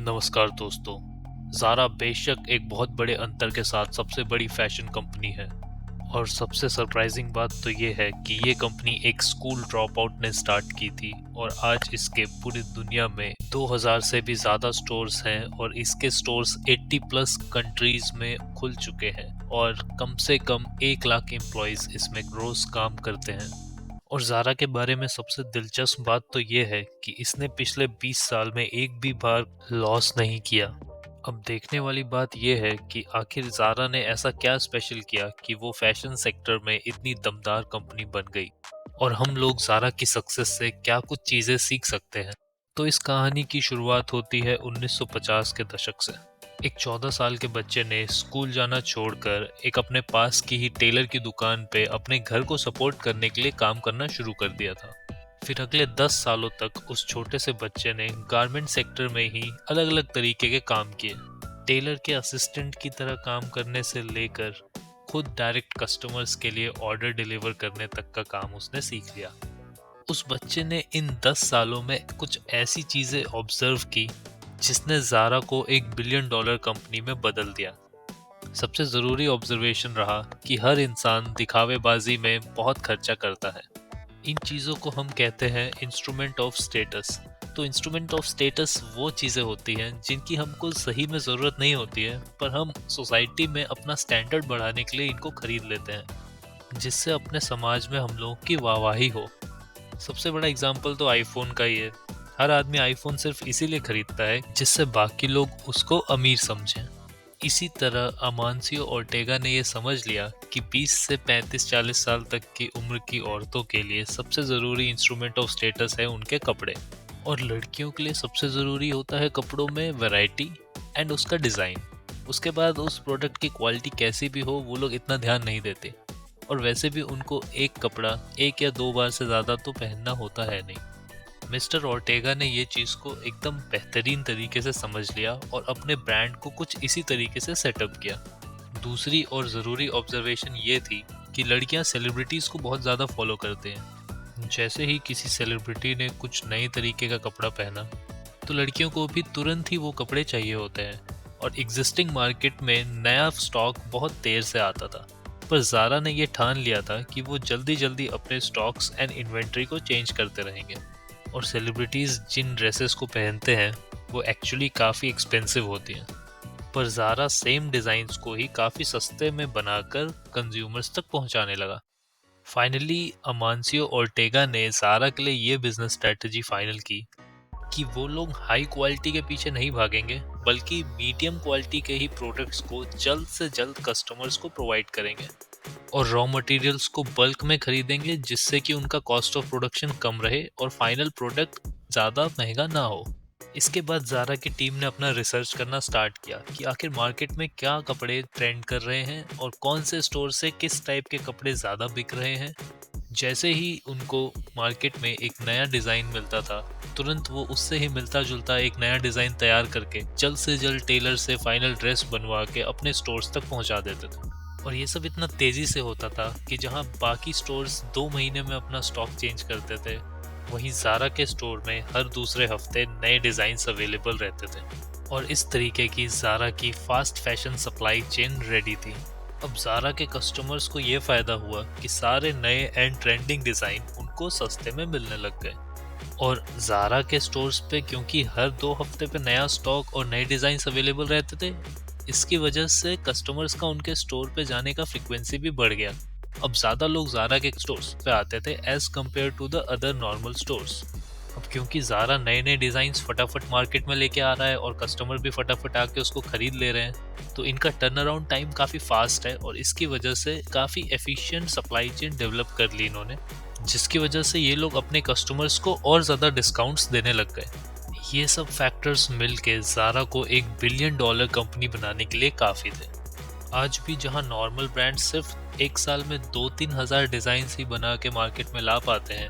नमस्कार दोस्तों। ज़ारा बेशक एक बहुत बड़े अंतर के साथ सबसे बड़ी फैशन कंपनी है और सबसे सरप्राइजिंग बात तो ये है कि ये कंपनी एक स्कूल ड्रॉप आउट ने स्टार्ट की थी और आज इसके पूरी दुनिया में 2000 से भी ज़्यादा स्टोर्स हैं और इसके स्टोर्स 80 प्लस कंट्रीज में खुल चुके हैं और कम से कम 1 लाख एम्प्लॉयज़ इसमें रोज़ काम करते हैं। और ज़ारा के बारे में सबसे दिलचस्प बात तो ये है कि इसने पिछले 20 साल में एक भी बार लॉस नहीं किया। अब देखने वाली बात ये है कि आखिर ज़ारा ने ऐसा क्या स्पेशल किया कि वो फैशन सेक्टर में इतनी दमदार कंपनी बन गई और हम लोग ज़ारा की सक्सेस से क्या कुछ चीज़ें सीख सकते हैं। तो इस कहानी की शुरुआत होती है 1950 के दशक से। एक 14 साल के बच्चे ने स्कूल जाना छोड़कर एक अपने पास की ही टेलर की दुकान पे अपने घर को सपोर्ट करने के लिए काम करना शुरू कर दिया था। फिर अगले 10 सालों तक उस छोटे से बच्चे ने गारमेंट सेक्टर में ही अलग अलग तरीके के काम किए। टेलर के असिस्टेंट की तरह काम करने से लेकर खुद डायरेक्ट कस्टमर्स के लिए ऑर्डर डिलीवर करने तक का काम उसने सीख लिया। उस बच्चे ने इन 10 सालों में कुछ ऐसी चीजें ऑब्जर्व की जिसने ज़ारा को $1 बिलियन कंपनी में बदल दिया। सबसे ज़रूरी ऑब्जर्वेशन रहा कि हर इंसान दिखावेबाजी में बहुत खर्चा करता है। इन चीज़ों को हम कहते हैं इंस्ट्रूमेंट ऑफ स्टेटस। तो इंस्ट्रूमेंट ऑफ स्टेटस वो चीज़ें होती हैं जिनकी हमको सही में ज़रूरत नहीं होती है, पर हम सोसाइटी में अपना स्टैंडर्ड बढ़ाने के लिए इनको खरीद लेते हैं, जिससे अपने समाज में हम लोगों की वाहवाही हो। सबसे बड़ा एग्जाम्पल तो आईफोन का ही है। हर आदमी आईफोन सिर्फ इसीलिए खरीदता है जिससे बाकी लोग उसको अमीर समझें। इसी तरह अमानसियो ओर्टेगा ने यह समझ लिया कि 20 से 35-40 साल तक की उम्र की औरतों के लिए सबसे ज़रूरी इंस्ट्रूमेंट ऑफ स्टेटस है उनके कपड़े, और लड़कियों के लिए सबसे ज़रूरी होता है कपड़ों में वैरायटी एंड उसका डिज़ाइन। उसके बाद उस प्रोडक्ट की क्वालिटी कैसी भी हो वो लोग इतना ध्यान नहीं देते, और वैसे भी उनको एक कपड़ा 1 या 2 बार से ज़्यादा तो पहनना होता है नहीं। मिस्टर ओर्टेगा ने ये चीज़ को एकदम बेहतरीन तरीके से समझ लिया और अपने ब्रांड को कुछ इसी तरीके से सेटअप किया। दूसरी और ज़रूरी ऑब्जर्वेशन ये थी कि लड़कियां सेलिब्रिटीज़ को बहुत ज़्यादा फॉलो करते हैं। जैसे ही किसी सेलिब्रिटी ने कुछ नए तरीके का कपड़ा पहना तो लड़कियों को भी तुरंत ही वो कपड़े चाहिए होते हैं, और एग्जिस्टिंग मार्केट में नया स्टॉक बहुत देर से आता था। पर ज़ारा ने ये ठान लिया था कि वो जल्दी जल्दी अपने स्टॉक्स एंड इन्वेंट्री को चेंज करते रहेंगे, और सेलिब्रिटीज़ जिन ड्रेसेस को पहनते हैं वो एक्चुअली काफ़ी एक्सपेंसिव होती हैं, पर ज़ारा सेम डिज़ाइंस को ही काफ़ी सस्ते में बनाकर कंज्यूमर्स तक पहुंचाने लगा। फाइनली अमानसियो ओर्टेगा ने ज़ारा के लिए ये बिजनेस स्ट्रेटजी फाइनल की कि वो लोग हाई क्वालिटी के पीछे नहीं भागेंगे, बल्कि मीडियम क्वालिटी के ही प्रोडक्ट्स को जल्द से जल्द कस्टमर्स को प्रोवाइड करेंगे और रॉ मटेरियल्स को बल्क में खरीदेंगे, जिससे कि उनका कॉस्ट ऑफ प्रोडक्शन कम रहे और फाइनल प्रोडक्ट ज़्यादा महंगा ना हो। इसके बाद ज़ारा की टीम ने अपना रिसर्च करना स्टार्ट किया कि आखिर मार्केट में क्या कपड़े ट्रेंड कर रहे हैं और कौन से स्टोर से किस टाइप के कपड़े ज़्यादा बिक रहे हैं। जैसे ही उनको मार्केट में एक नया डिज़ाइन मिलता था, तुरंत वो उससे ही मिलता जुलता एक नया डिज़ाइन तैयार करके जल्द से जल्द टेलर से फाइनल ड्रेस बनवा के अपने स्टोर्स तक पहुंचा देते थे। और ये सब इतना तेज़ी से होता था कि जहां बाकी स्टोर्स 2 महीने में अपना स्टॉक चेंज करते थे, वहीं ज़ारा के स्टोर में हर दूसरे हफ्ते नए डिज़ाइंस अवेलेबल रहते थे। और इस तरीके की ज़ारा की fast fashion supply chain ready थी। अब ज़ारा के कस्टमर्स को ये फ़ायदा हुआ कि सारे नए एंड ट्रेंडिंग डिज़ाइन उनको सस्ते में मिलने लग गए, और ज़ारा के स्टोर्स पे क्योंकि हर 2 हफ्ते पे नया स्टॉक और नए डिज़ाइंस अवेलेबल रहते थे, इसकी वजह से कस्टमर्स का उनके स्टोर पे जाने का फ्रिक्वेंसी भी बढ़ गया। अब ज़्यादा लोग ज़ारा के स्टोर्स पे आते थे as compared to the other normal stores. अब क्योंकि ज़ारा नए नए डिज़ाइंस फटाफट मार्केट में लेके आ रहा है और कस्टमर भी फटाफट आके उसको खरीद ले रहे हैं, तो इनका टर्न अराउंड टाइम काफ़ी फास्ट है, और इसकी वजह से काफ़ी एफिशिएंट सप्लाई चेन डेवलप कर ली इन्होंने, जिसकी वजह से ये लोग अपने कस्टमर्स को और ज़्यादा डिस्काउंट्स देने लग गए। ये सब फैक्टर्स मिलके ज़ारा को $1 बिलियन कंपनी बनाने के लिए काफ़ी थे। आज भी जहां नॉर्मल ब्रांड सिर्फ एक साल में 2-3 हज़ार डिज़ाइन ही बना के मार्केट में ला पाते हैं,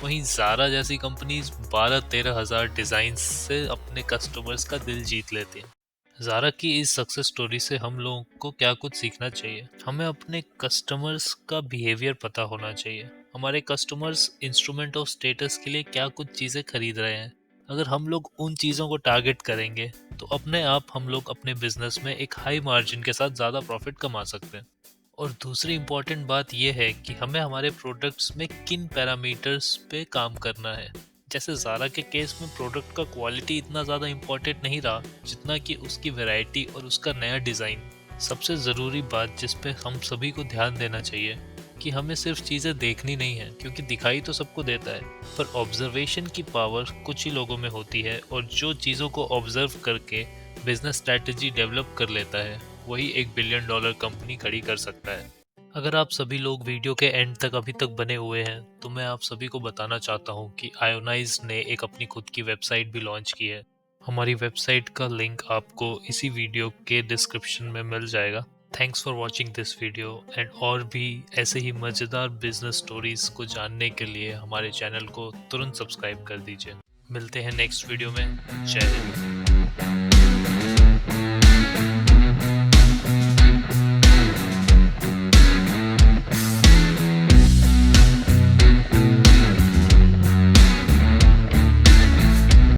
वहीं ज़ारा जैसी कंपनीज 12-13 हज़ार डिज़ाइन से अपने कस्टमर्स का दिल जीत लेती हैं। ज़ारा की इस सक्सेस स्टोरी से हम लोगों को क्या कुछ सीखना चाहिए? हमें अपने कस्टमर्स का बिहेवियर पता होना चाहिए। हमारे कस्टमर्स इंस्ट्रूमेंट ऑफ स्टेटस के लिए क्या कुछ चीज़ें खरीद रहे हैं। अगर हम लोग उन चीज़ों को टारगेट करेंगे तो अपने आप हम लोग अपने बिजनेस में एक हाई मार्जिन के साथ ज़्यादा प्रॉफिट कमा सकते हैं। और दूसरी इम्पॉर्टेंट बात यह है कि हमें हमारे प्रोडक्ट्स में किन पैरामीटर्स पे काम करना है। जैसे ज़ारा के केस में प्रोडक्ट का क्वालिटी इतना ज़्यादा इम्पोर्टेंट नहीं रहा जितना कि उसकी वैरायटी और उसका नया डिज़ाइन। सबसे ज़रूरी बात जिस पे हम सभी को ध्यान देना चाहिए कि हमें सिर्फ चीज़ें देखनी नहीं है, क्योंकि दिखाई तो सबको देता है, पर ऑब्जर्वेशन की पावर कुछ ही लोगों में होती है, और जो चीज़ों को ऑब्जर्व करके बिजनेस स्ट्रैटेजी डेवलप कर लेता है वही एक बिलियन डॉलर कंपनी खड़ी कर सकता है। अगर आप सभी लोग वीडियो के एंड तक अभी तक बने हुए हैं तो मैं आप सभी को बताना चाहता हूँ कि आयोनाइज ने एक अपनी खुद की वेबसाइट भी लॉन्च की है। हमारी वेबसाइट का लिंक आपको इसी वीडियो के डिस्क्रिप्शन में मिल जाएगा। Thanks for watching this video and और भी ऐसे ही मज़ेदार बिजनेस स्टोरीज को जानने के लिए हमारे चैनल को तुरंत सब्सक्राइब कर दीजिए। मिलते हैं नेक्स्ट वीडियो में। जय हिंद।